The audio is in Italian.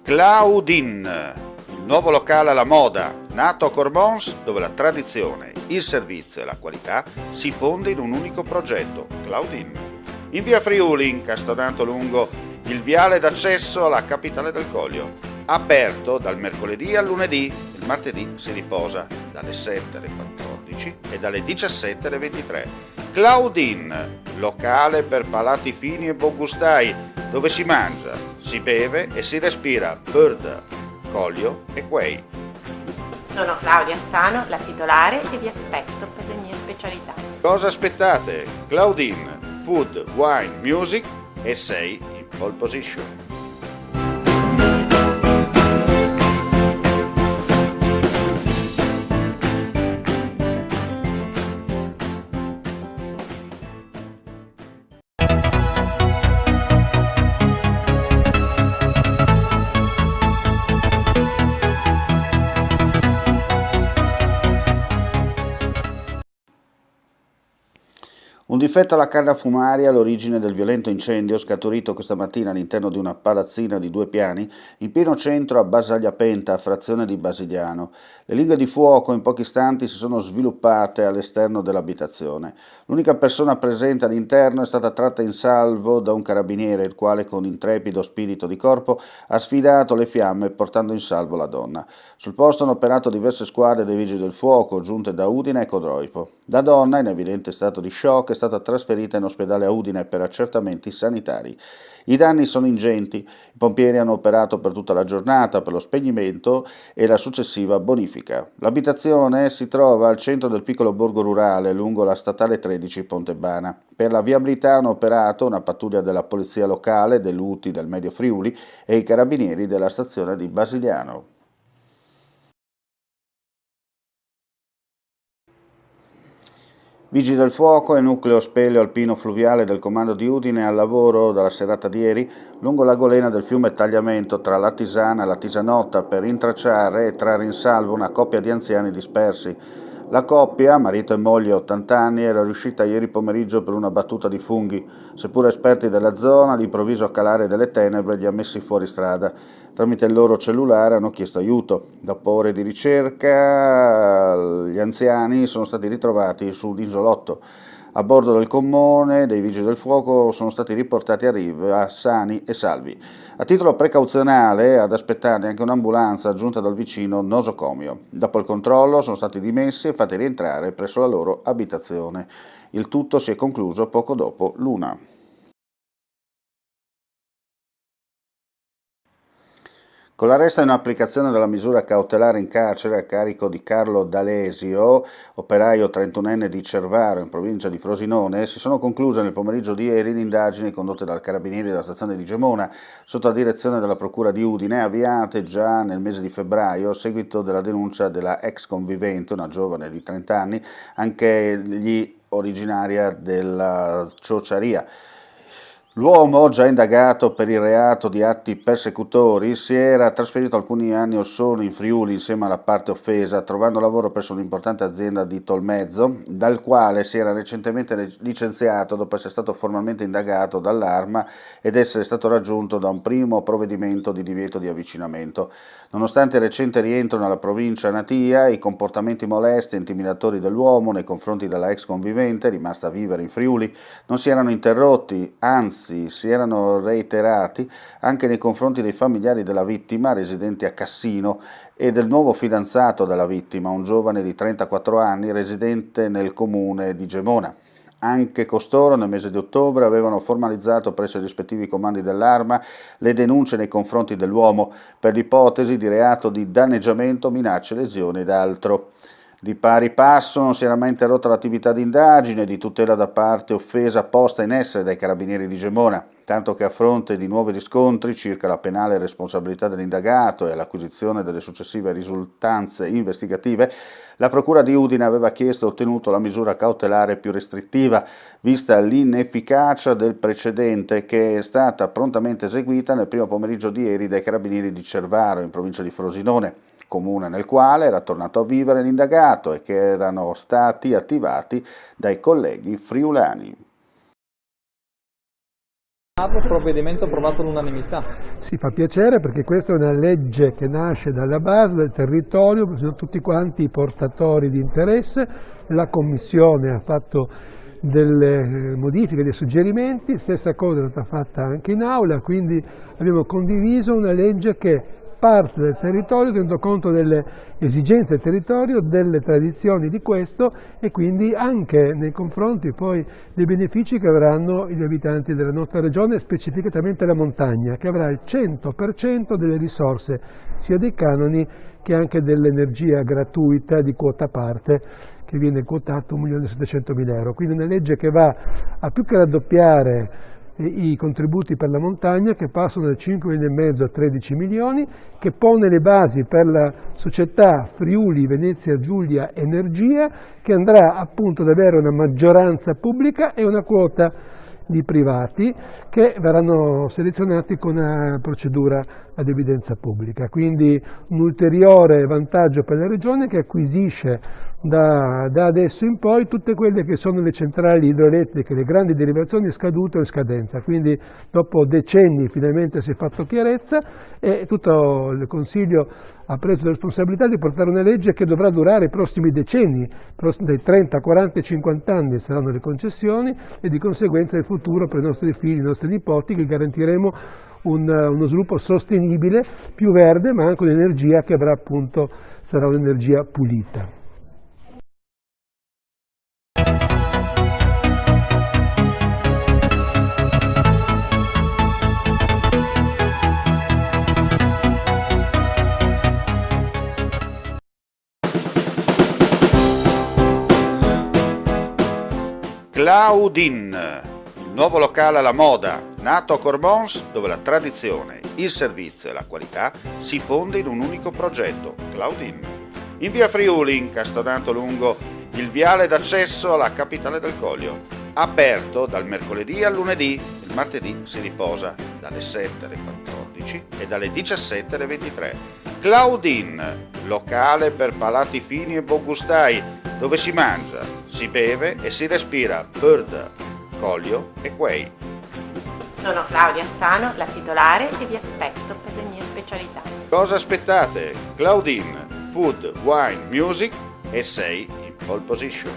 Claudine, il nuovo locale alla moda, nato a Cormons, dove la tradizione, il servizio e la qualità si fonde in un unico progetto, Claudine. In via Friuli, incastonato lungo il viale d'accesso alla capitale del Coglio, aperto dal mercoledì al lunedì, il martedì si riposa dalle 7 alle 14 e dalle 17 alle 23. Claudine, locale per palati fini e buongustai, dove si mangia, si beve e si respira Bird, Coglio e Quay. Sono Claudia Azzano, la titolare, e vi aspetto per le mie specialità. Cosa aspettate? Claudine, food, wine, music e sei in pole position. Un difetto alla canna fumaria all'origine del violento incendio scaturito questa mattina all'interno di una palazzina di 2 piani in pieno centro a Basagliapenta, frazione di Basigliano. Le lingue di fuoco in pochi istanti si sono sviluppate all'esterno dell'abitazione. L'unica persona presente all'interno è stata tratta in salvo da un carabiniere, il quale con intrepido spirito di corpo ha sfidato le fiamme portando in salvo la donna. Sul posto hanno operato diverse squadre dei vigili del fuoco, giunte da Udine e Codroipo. La donna, in evidente stato di shock, è stata trasferita in ospedale a Udine per accertamenti sanitari. I danni sono ingenti, i pompieri hanno operato per tutta la giornata per lo spegnimento e la successiva bonifica. L'abitazione si trova al centro del piccolo borgo rurale, lungo la statale 13 Pontebana. Per la viabilità hanno operato una pattuglia della polizia locale, dell'UTI del Medio Friuli e i carabinieri della stazione di Basigliano. Vigili del fuoco e nucleo speleo alpino fluviale del comando di Udine al lavoro dalla serata di ieri lungo la golena del fiume Tagliamento tra la Tisana e la Tisanotta per intracciare e trarre in salvo una coppia di anziani dispersi. La coppia, marito e moglie 80 anni, era riuscita ieri pomeriggio per una battuta di funghi. Seppur esperti della zona, l'improvviso calare delle tenebre li ha messi fuori strada. Tramite il loro cellulare hanno chiesto aiuto. Dopo ore di ricerca, gli anziani sono stati ritrovati su un isolotto. A bordo del gommone dei vigili del fuoco sono stati riportati a riva sani e salvi. A titolo precauzionale, ad aspettarli anche un'ambulanza giunta dal vicino nosocomio. Dopo il controllo sono stati dimessi e fatti rientrare presso la loro abitazione. Il tutto si è concluso poco dopo l'1. Con l'arresto in applicazione della misura cautelare in carcere a carico di Carlo D'Alesio, operaio 31enne di Cervaro in provincia di Frosinone, si sono concluse nel pomeriggio di ieri le indagini condotte dal Carabinieri della stazione di Gemona sotto la direzione della Procura di Udine, avviate già nel mese di febbraio a seguito della denuncia della ex convivente, una giovane di 30 anni, anch'egli originaria della Ciociaria. L'uomo, già indagato per il reato di atti persecutori, si era trasferito alcuni anni or sono in Friuli insieme alla parte offesa, trovando lavoro presso un'importante azienda di Tolmezzo, dal quale si era recentemente licenziato dopo essere stato formalmente indagato dall'Arma ed essere stato raggiunto da un primo provvedimento di divieto di avvicinamento. Nonostante il recente rientro nella provincia natia, i comportamenti molesti e intimidatori dell'uomo nei confronti della ex convivente, rimasta a vivere in Friuli, non si erano interrotti, anzi si erano reiterati anche nei confronti dei familiari della vittima residenti a Cassino e del nuovo fidanzato della vittima, un giovane di 34 anni residente nel comune di Gemona. Anche costoro nel mese di ottobre avevano formalizzato presso i rispettivi comandi dell'Arma le denunce nei confronti dell'uomo per l'ipotesi di reato di danneggiamento, minacce, lesioni ed altro. Di pari passo non si era mai interrotta l'attività di indagine e di tutela da parte offesa posta in essere dai carabinieri di Gemona, tanto che a fronte di nuovi riscontri circa la penale responsabilità dell'indagato e l'acquisizione delle successive risultanze investigative, la Procura di Udine aveva chiesto e ottenuto la misura cautelare più restrittiva, vista l'inefficacia del precedente che è stata prontamente eseguita nel primo pomeriggio di ieri dai carabinieri di Cervaro, in provincia di Frosinone, comune nel quale era tornato a vivere l'indagato e che erano stati attivati dai colleghi friulani. Provvedimento approvato all'unanimità. Si fa piacere perché questa è una legge che nasce dalla base del territorio, sono tutti quanti i portatori di interesse, la Commissione ha fatto delle modifiche, dei suggerimenti, stessa cosa è stata fatta anche in aula, quindi abbiamo condiviso una legge che parte del territorio, tenendo conto delle esigenze del territorio, delle tradizioni di questo e quindi anche nei confronti poi dei benefici che avranno gli abitanti della nostra regione, specificatamente la montagna, che avrà il 100% delle risorse, sia dei canoni che anche dell'energia gratuita di quota parte, che viene quotato 1.700.000 euro. Quindi una legge che va a più che raddoppiare i contributi per la montagna, che passano da 5 milioni e mezzo a 13 milioni, che pone le basi per la società Friuli Venezia Giulia Energia, che andrà appunto ad avere una maggioranza pubblica e una quota di privati che verranno selezionati con una procedura ad evidenza pubblica. Quindi un ulteriore vantaggio per la regione, che acquisisce da adesso in poi tutte quelle che sono le centrali idroelettriche, le grandi derivazioni scadute o in scadenza. Quindi dopo decenni finalmente si è fatto chiarezza e tutto il Consiglio ha preso la responsabilità di portare una legge che dovrà durare i prossimi decenni, dai 30, 40 e 50 anni saranno le concessioni e di conseguenza il futuro per i nostri figli, i nostri nipoti, che garantiremo uno sviluppo sostenibile, più verde, ma anche un'energia che avrà appunto, sarà un'energia pulita. Claudin, il nuovo locale alla moda, nato a Cormons, dove la tradizione, il servizio e la qualità si fonde in un unico progetto, Claudin. In via Friuli, incastonato lungo il viale d'accesso alla capitale del Coglio, aperto dal mercoledì al lunedì, il martedì si riposa dalle 7 alle 14 e dalle 17 alle 23. Claudin, locale per palati fini e buongustai, dove si mangia, si beve e si respira bird, Coglio e quei. Sono Claudia Anzano, la titolare e vi aspetto per le mie specialità. Cosa aspettate? Claudin, food, wine, music e sei in pole position.